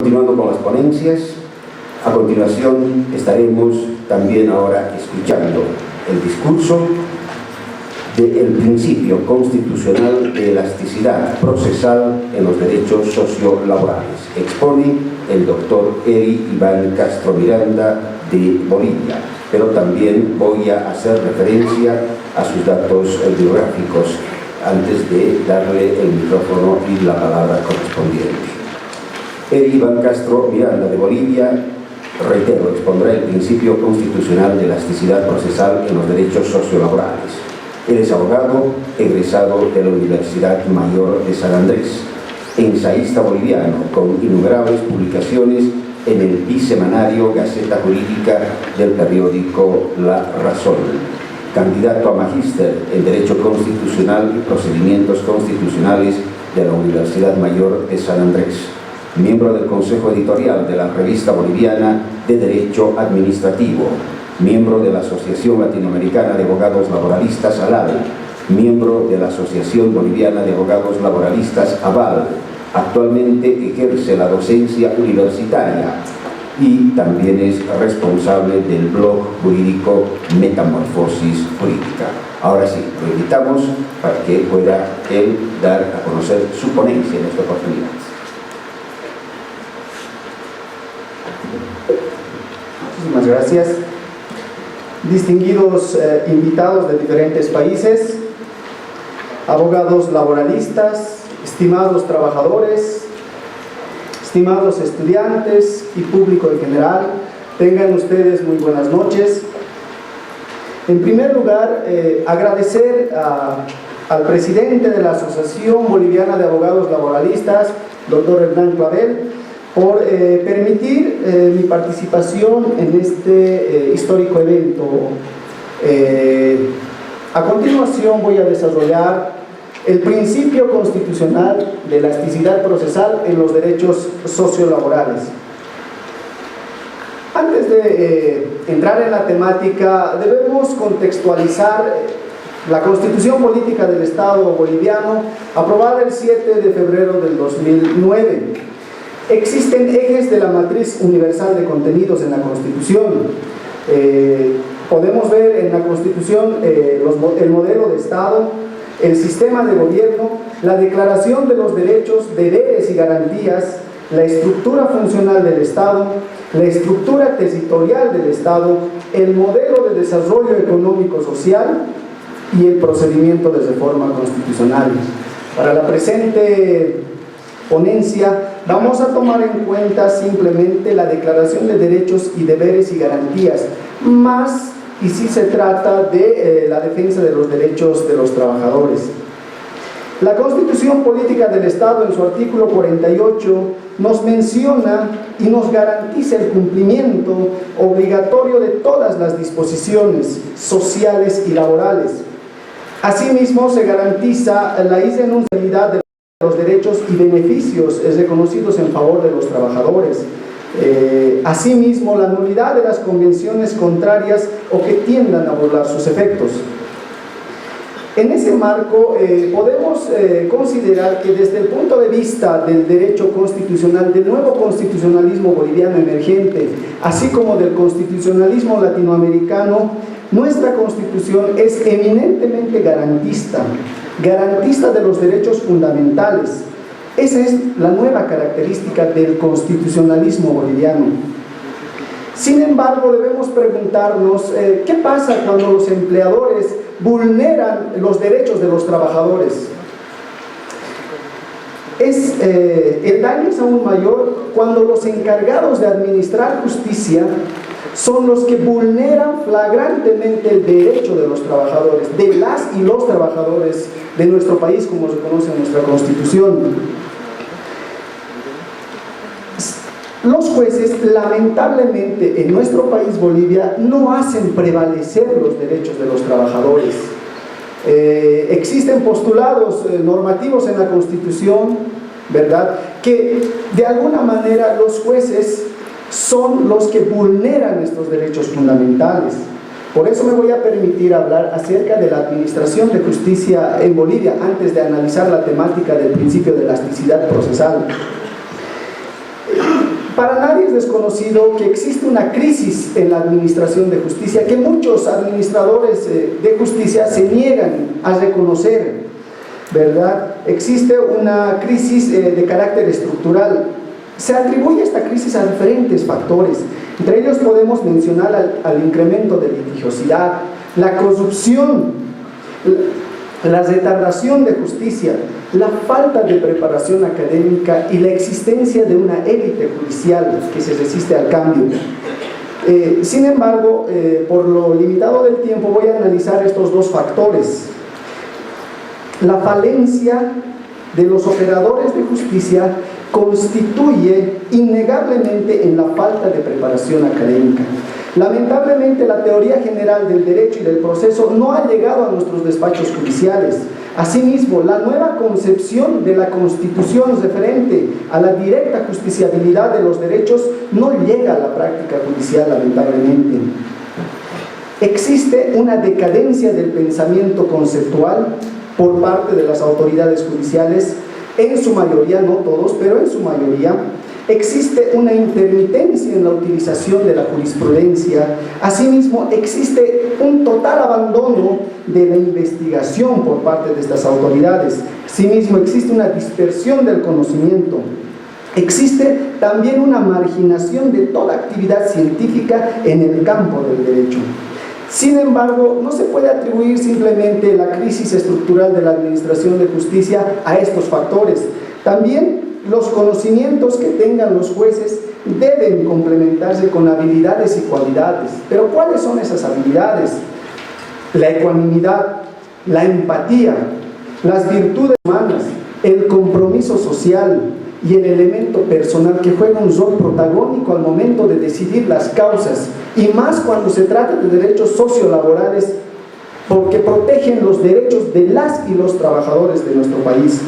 Continuando con las ponencias, a continuación estaremos también ahora escuchando el discurso del principio constitucional de elasticidad procesal en los derechos sociolaborales. Expone el doctor Eri Iván Castro Miranda de Bolivia, pero también voy a hacer referencia a sus datos biográficos antes de darle el micrófono y la palabra correspondiente. Eri Iván Castro Miranda de Bolivia, reitero, expondrá el principio constitucional de elasticidad procesal en los derechos sociolaborales. Él es abogado, egresado de la Universidad Mayor de San Andrés, ensayista boliviano, con innumerables publicaciones en el bisemanario Gaceta Jurídica del periódico La Razón. Candidato a magíster en Derecho Constitucional y Procedimientos Constitucionales de la Universidad Mayor de San Andrés. Miembro del Consejo Editorial de la Revista Boliviana de Derecho Administrativo, miembro de la Asociación Latinoamericana de Abogados Laboralistas, ALAL, miembro de la Asociación Boliviana de Abogados Laboralistas, ABAL. Actualmente ejerce la docencia universitaria y también es responsable del blog jurídico Metamorfosis Jurídica. Ahora sí, lo invitamos para que pueda él dar a conocer su ponencia en esta oportunidad. Muchísimas gracias. Distinguidos invitados de diferentes países, abogados laboralistas, estimados trabajadores, estimados estudiantes y público en general, tengan ustedes muy buenas noches. En primer lugar, agradecer al presidente de la Asociación Boliviana de Abogados Laboralistas, doctor Hernán Clavel, por permitir mi participación en este histórico evento. A continuación voy a desarrollar el principio constitucional de elasticidad procesal en los derechos sociolaborales. Antes de entrar en la temática, debemos contextualizar la Constitución Política del Estado Boliviano, aprobada el 7 de febrero del 2009. Existen ejes de la matriz universal de contenidos en la Constitución. Podemos ver en la Constitución el modelo de Estado, el sistema de gobierno, la declaración de los derechos, deberes y garantías, la estructura funcional del Estado, la estructura territorial del Estado, el modelo de desarrollo económico-social y el procedimiento de reforma constitucional. Para la presente ponencia vamos a tomar en cuenta simplemente la declaración de derechos y deberes y garantías, más y si se trata de la defensa de los derechos de los trabajadores. La Constitución Política del Estado, en su artículo 48, nos menciona y nos garantiza el cumplimiento obligatorio de todas las disposiciones sociales y laborales. Asimismo, se garantiza la irrenunciabilidad de los derechos y beneficios reconocidos en favor de los trabajadores. Asimismo, la nulidad de las convenciones contrarias o que tiendan a burlar sus efectos. En ese marco, podemos considerar que desde el punto de vista del derecho constitucional, del nuevo constitucionalismo boliviano emergente, así como del constitucionalismo latinoamericano, nuestra Constitución es eminentemente garantista de los derechos fundamentales. Esa es la nueva característica del constitucionalismo boliviano. Sin embargo, debemos preguntarnos ¿qué pasa cuando los empleadores vulneran los derechos de los trabajadores? El daño es aún mayor cuando los encargados de administrar justicia son los que vulneran flagrantemente el derecho de los trabajadores, de las y los trabajadores de nuestro país, como reconoce nuestra Constitución. Los jueces, lamentablemente, en nuestro país, Bolivia, no hacen prevalecer los derechos de los trabajadores. Existen postulados normativos en la Constitución, ¿verdad?, que de alguna manera los jueces son los que vulneran estos derechos fundamentales. Por eso me voy a permitir hablar acerca de la administración de justicia en Bolivia antes de analizar la temática del principio de elasticidad procesal. Para nadie es desconocido que existe una crisis en la administración de justicia, que muchos administradores de justicia se niegan a reconocer, ¿verdad? Existe una crisis de carácter estructural. Se atribuye esta crisis a diferentes factores. Entre ellos podemos mencionar al incremento de litigiosidad, la corrupción, la retardación de justicia, la falta de preparación académica y la existencia de una élite judicial que se resiste al cambio. Sin embargo, por lo limitado del tiempo voy a analizar estos dos factores. La falencia de los operadores de justicia constituye innegablemente en la falta de preparación académica. Lamentablemente, la teoría general del derecho y del proceso no ha llegado a nuestros despachos judiciales. Asimismo, la nueva concepción de la Constitución referente a la directa justiciabilidad de los derechos no llega a la práctica judicial, lamentablemente. Existe una decadencia del pensamiento conceptual por parte de las autoridades judiciales, en su mayoría, no todos, pero en su mayoría. Existe una intermitencia en la utilización de la jurisprudencia. Asimismo, existe un total abandono de la investigación por parte de estas autoridades. Asimismo, existe una dispersión del conocimiento. Existe también una marginación de toda actividad científica en el campo del derecho. Sin embargo, no se puede atribuir simplemente la crisis estructural de la administración de justicia a estos factores. También los conocimientos que tengan los jueces deben complementarse con habilidades y cualidades. Pero ¿cuáles son esas habilidades? La ecuanimidad, la empatía, las virtudes humanas, el compromiso social y el elemento personal que juega un rol protagónico al momento de decidir las causas, y más cuando se trata de derechos sociolaborales, porque protegen los derechos de las y los trabajadores de nuestro país.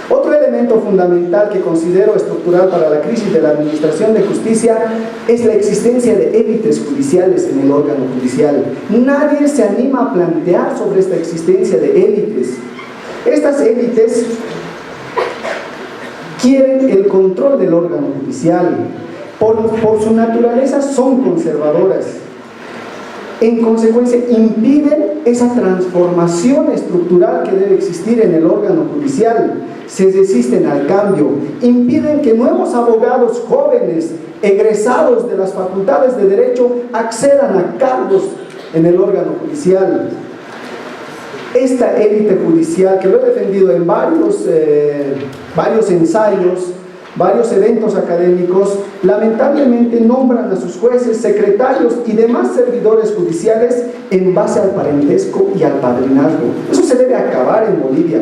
Otro elemento fundamental que considero estructural para la crisis de la administración de justicia es la existencia de élites judiciales en el órgano judicial. Nadie se anima a plantear sobre esta existencia de élites. Estas élites quieren el control del órgano judicial. Por su naturaleza son conservadoras. En consecuencia, impiden esa transformación estructural que debe existir en el órgano judicial. Se resisten al cambio, impiden que nuevos abogados jóvenes, egresados de las facultades de Derecho, accedan a cargos en el órgano judicial. Esta élite judicial, que lo he defendido en varios ensayos, varios eventos académicos, lamentablemente nombran a sus jueces, secretarios y demás servidores judiciales en base al parentesco y al padrinazgo. Eso se debe acabar en Bolivia.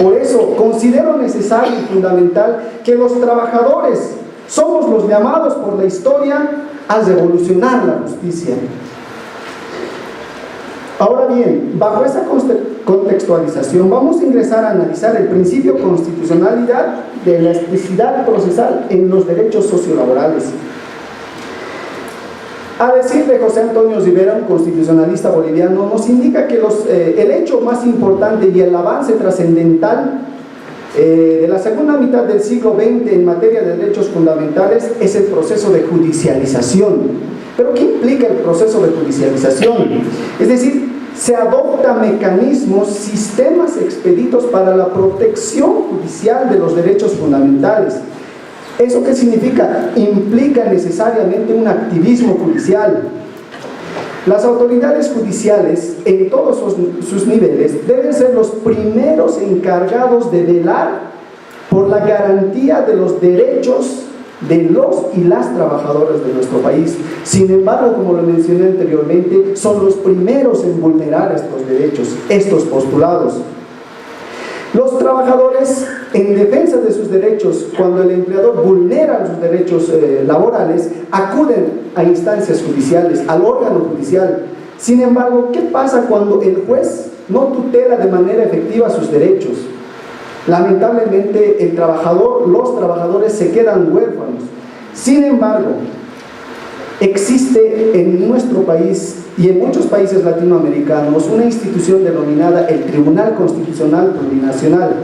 Por eso considero necesario y fundamental que los trabajadores somos los llamados por la historia a revolucionar la justicia. Ahora bien, bajo esa contextualización vamos a ingresar a analizar el principio constitucionalidad de elasticidad procesal en los derechos sociolaborales. A decir de José Antonio Rivera, un constitucionalista boliviano, nos indica que el hecho más importante y el avance trascendental de la segunda mitad del siglo XX en materia de derechos fundamentales es el proceso de judicialización. ¿Pero qué implica el proceso de judicialización? Es decir, se adoptan mecanismos, sistemas expeditos para la protección judicial de los derechos fundamentales. ¿Eso qué significa? Implica necesariamente un activismo judicial. Las autoridades judiciales, en todos sus niveles, deben ser los primeros encargados de velar por la garantía de los derechos de los y las trabajadoras de nuestro país. Sin embargo, como lo mencioné anteriormente, son los primeros en vulnerar estos derechos, estos postulados. Los trabajadores, en defensa de sus derechos, cuando el empleador vulnera sus derechos laborales, acuden a instancias judiciales, al órgano judicial. Sin embargo, ¿qué pasa cuando el juez no tutela de manera efectiva sus derechos? Lamentablemente, los trabajadores se quedan huérfanos. Sin embargo, existe en nuestro país y en muchos países latinoamericanos una institución denominada el Tribunal Constitucional Plurinacional.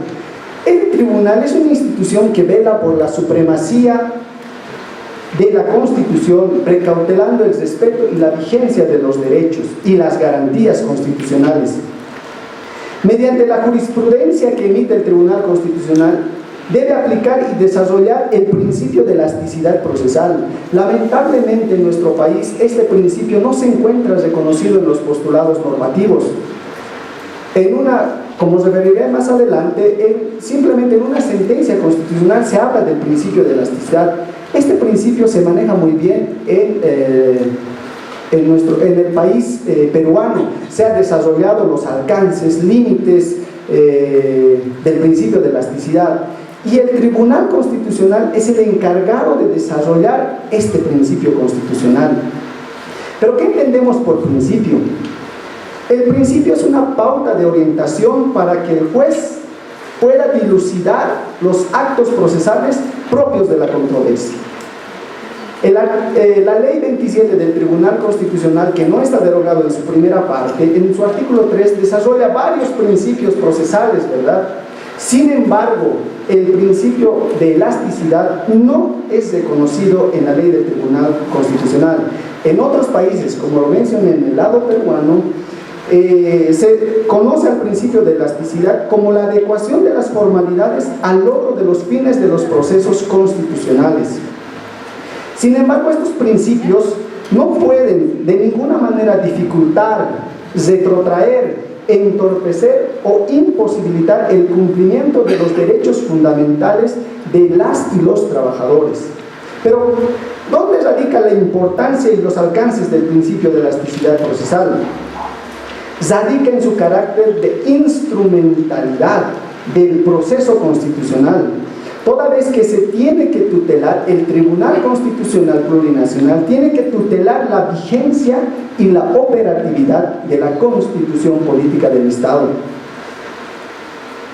El tribunal es una institución que vela por la supremacía de la Constitución, precautelando el respeto y la vigencia de los derechos y las garantías constitucionales. Mediante la jurisprudencia que emite el Tribunal Constitucional, debe aplicar y desarrollar el principio de elasticidad procesal. Lamentablemente en nuestro país este principio no se encuentra reconocido en los postulados normativos. Como referiré más adelante, simplemente en una sentencia constitucional se habla del principio de elasticidad. Este principio se maneja muy bien en el país peruano. Se han desarrollado los alcances, límites del principio de elasticidad. Y el Tribunal Constitucional es el encargado de desarrollar este principio constitucional. ¿Pero qué entendemos por principio? El principio es una pauta de orientación para que el juez pueda dilucidar los actos procesales propios de la controversia. La ley 27 del Tribunal Constitucional, que no está derogado en su primera parte, en su artículo 3 desarrolla varios principios procesales, ¿verdad? Sin embargo, el principio de elasticidad no es reconocido en la ley del Tribunal Constitucional. En otros países, como lo mencioné en el lado peruano, se conoce al principio de elasticidad como la adecuación de las formalidades al logro de los fines de los procesos constitucionales. Sin embargo, estos principios no pueden de ninguna manera dificultar, retrotraer, entorpecer o imposibilitar el cumplimiento de los derechos fundamentales de las y los trabajadores. Pero, ¿dónde radica la importancia y los alcances del principio de elasticidad procesal? Radica en su carácter de instrumentalidad del proceso constitucional, toda vez que se tiene que tutelar, el Tribunal Constitucional Plurinacional tiene que tutelar la vigencia y la operatividad de la Constitución Política del Estado.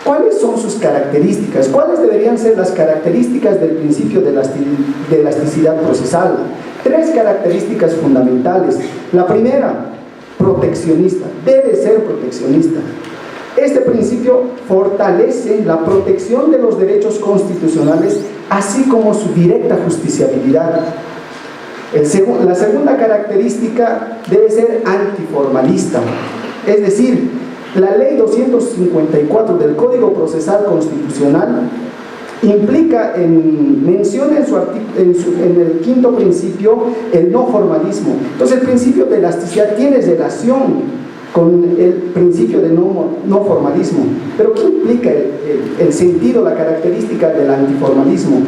¿Cuáles son sus características? ¿Cuáles deberían ser las características del principio de elasticidad procesal? 3 características fundamentales. La primera, proteccionista, debe ser proteccionista. Este principio fortalece la protección de los derechos constitucionales, así como su directa justiciabilidad. La segunda característica debe ser antiformalista, es decir, la ley 254 del Código Procesal Constitucional menciona en el quinto principio el no formalismo. Entonces el principio de elasticidad tiene relación con el principio de no formalismo. Pero ¿qué implica el sentido, la característica del antiformalismo?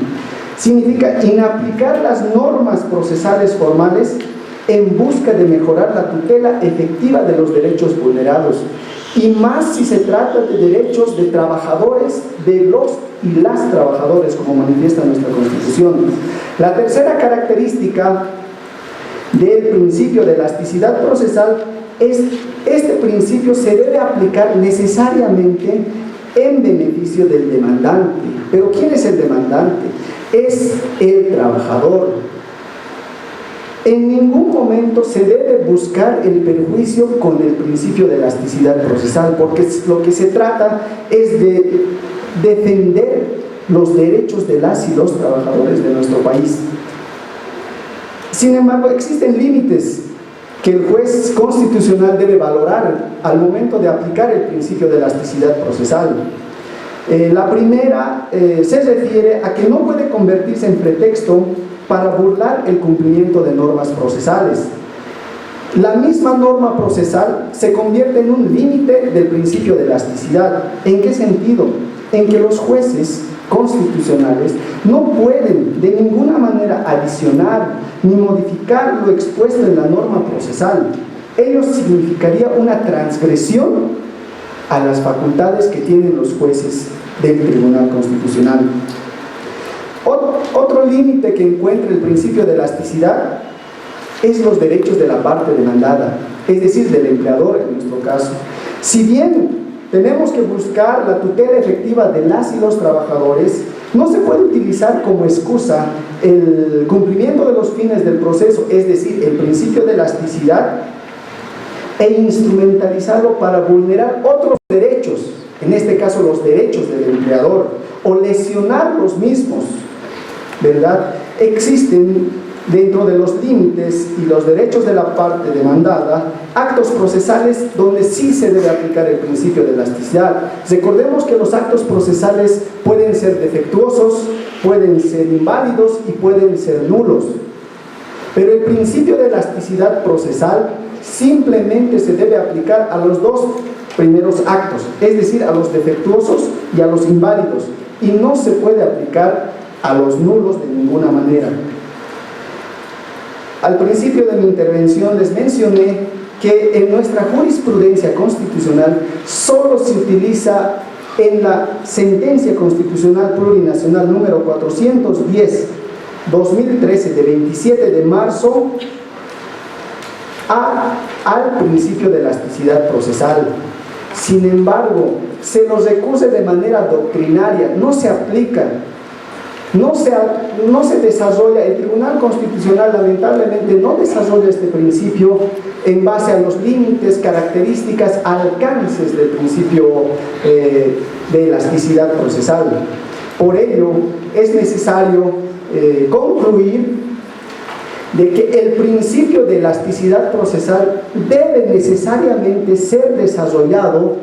Significa inaplicar las normas procesales formales en busca de mejorar la tutela efectiva de los derechos vulnerados, y más si se trata de derechos de trabajadores, de los y las trabajadores, como manifiesta nuestra Constitución. La tercera característica del principio de elasticidad procesal es: este principio se debe aplicar necesariamente en beneficio del demandante. ¿Pero quién es el demandante? Es el trabajador. En ningún momento se debe buscar el perjuicio con el principio de elasticidad procesal, porque lo que se trata es de defender los derechos de las y los trabajadores de nuestro país. Sin embargo, existen límites que el juez constitucional debe valorar al momento de aplicar el principio de elasticidad procesal. La primera se refiere a que no puede convertirse en pretexto para burlar el cumplimiento de normas procesales. La misma norma procesal se convierte en un límite del principio de elasticidad. ¿En qué sentido? En que los jueces constitucionales no pueden de ninguna manera adicionar ni modificar lo expuesto en la norma procesal. Ello significaría una transgresión a las facultades que tienen los jueces del Tribunal Constitucional. Otro límite que encuentra el principio de elasticidad es los derechos de la parte demandada, es decir, del empleador en nuestro caso. Si bien tenemos que buscar la tutela efectiva de las y los trabajadores, no se puede utilizar como excusa el cumplimiento de los fines del proceso, es decir, el principio de elasticidad, e instrumentalizarlo para vulnerar otros derechos, en este caso los derechos del empleador, o lesionar los mismos, ¿verdad? existen dentro de los límites y los derechos de la parte demandada actos procesales donde sí se debe aplicar el principio de elasticidad. Recordemos que los actos procesales pueden ser defectuosos, pueden ser inválidos y pueden ser nulos, pero el principio de elasticidad procesal simplemente se debe aplicar a los dos primeros actos, es decir, a los defectuosos y a los inválidos, y no se puede aplicar a los nulos de ninguna manera. Al principio de mi intervención les mencioné que en nuestra jurisprudencia constitucional solo se utiliza en la sentencia constitucional plurinacional número 410/2013 de 27 de marzo al principio de elasticidad procesal. Sin embargo, se los recurre de manera doctrinaria, no se aplica. No se desarrolla, el Tribunal Constitucional lamentablemente no desarrolla este principio en base a los límites, características, alcances del principio de elasticidad procesal. Por ello, es necesario concluir de que el principio de elasticidad procesal debe necesariamente ser desarrollado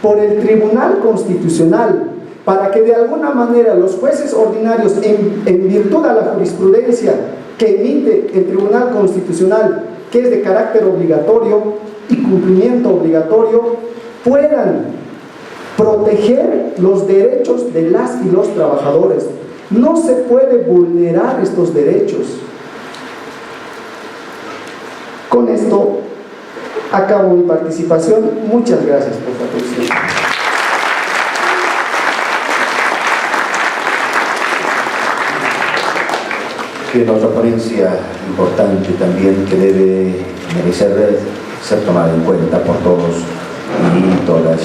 por el Tribunal Constitucional, para que de alguna manera los jueces ordinarios, en virtud a la jurisprudencia que emite el Tribunal Constitucional, que es de carácter obligatorio y cumplimiento obligatorio, puedan proteger los derechos de las y los trabajadores. No se puede vulnerar estos derechos. Con esto acabo mi participación. Muchas gracias por su atención. Otra ponencia importante también que debe merecer ser tomada en cuenta por todos y todas.